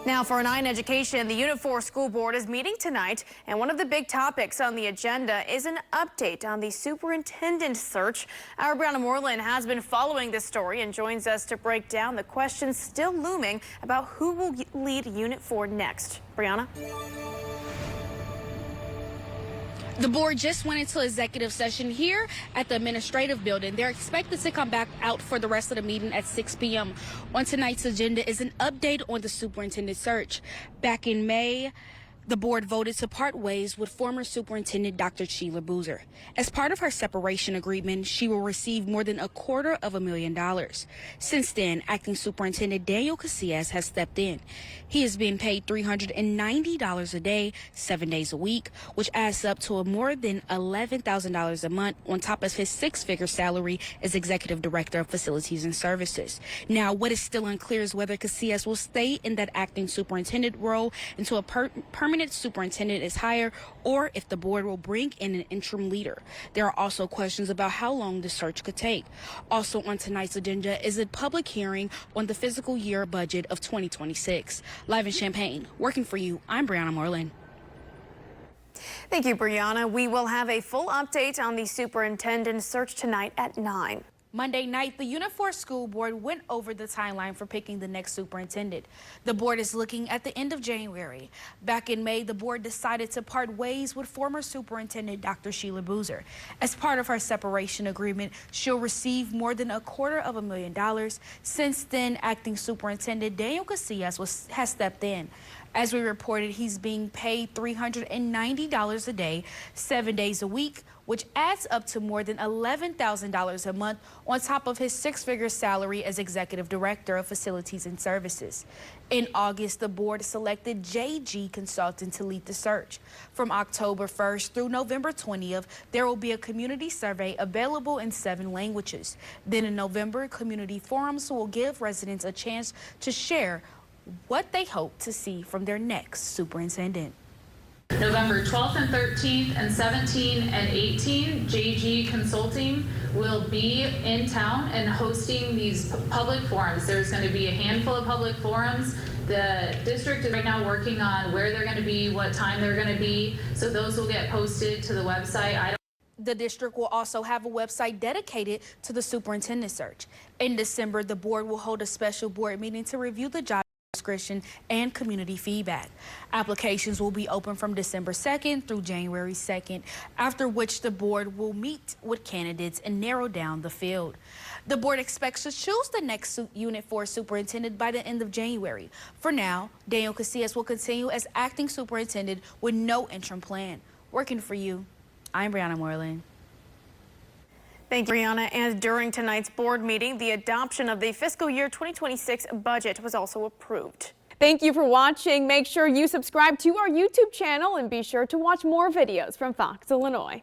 Now for 9 Education, the Unit 4 School Board is meeting tonight, and one of the big topics on the agenda is an update on the superintendent search. Our Brianna Moreland has been following this story and joins us to break down the questions still looming about who will lead Unit 4 next. Brianna? The board just went into executive session here at the administrative building. They're expected to come back out for the rest of the meeting at 6 p.m. On tonight's agenda is an update on the superintendent search. Back in May, the board voted to part ways with former superintendent Dr. Sheila Boozer. As part of her separation agreement, she will receive more than $250,000. Since then, acting superintendent Daniel Casillas has stepped in. He is being paid $390 a day, 7 days a week, which adds up to more than $11,000 a month on top of his 6-figure salary as executive director of facilities and services. Now, what is still unclear is whether Casillas will stay in that acting superintendent role until a permanent superintendent is hired, or if the board will bring in an interim leader. There are also questions about how long the search could take. Also on tonight's agenda is a public hearing on the fiscal year budget of 2026. Live in Champaign, working for you, I'm Brianna Moreland. Thank you, Brianna. We will have a full update on the superintendent search tonight at 9. Monday night, the Unit 4 School Board went over the timeline for picking the next superintendent. The board is looking at the end of January. Back in May, the board decided to part ways with former superintendent Dr. Sheila Boozer. As part of her separation agreement, she'll receive more than $250,000. Since then, acting superintendent Daniel Casillas has stepped in. As we reported, he's being paid $390 a day, 7 days a week, which adds up to more than $11,000 a month on top of his 6-figure salary as executive director of facilities and services. In August, the board selected JG Consultant to lead the search. From October 1st through November 20th, there will be a community survey available in 7 languages. Then in November, community forums will give residents a chance to share what they hope to see from their next superintendent. November 12th and 13th and 17 and 18, JG Consulting will be in town and hosting these public forums. There's going to be a handful of public forums. The district is right now working on where they're going to be, what time they're going to be, so those will get posted to the website. The district will also have a website dedicated to the superintendent search. In December, the board will hold a special board meeting to review the job description and community feedback. Applications will be open from December 2nd through January 2nd, after which the board will meet with candidates and narrow down the field. The board expects to choose the next Unit 4 superintendent by the end of January. For now, Daniel Casillas will continue as acting superintendent with no interim plan. Working for you, I'm Brianna Moreland. Thank you, Brianna. And during tonight's board meeting, the adoption of the fiscal year 2026 budget was also approved. Thank you for watching. Make sure you subscribe to our YouTube channel and be sure to watch more videos from Fox, Illinois.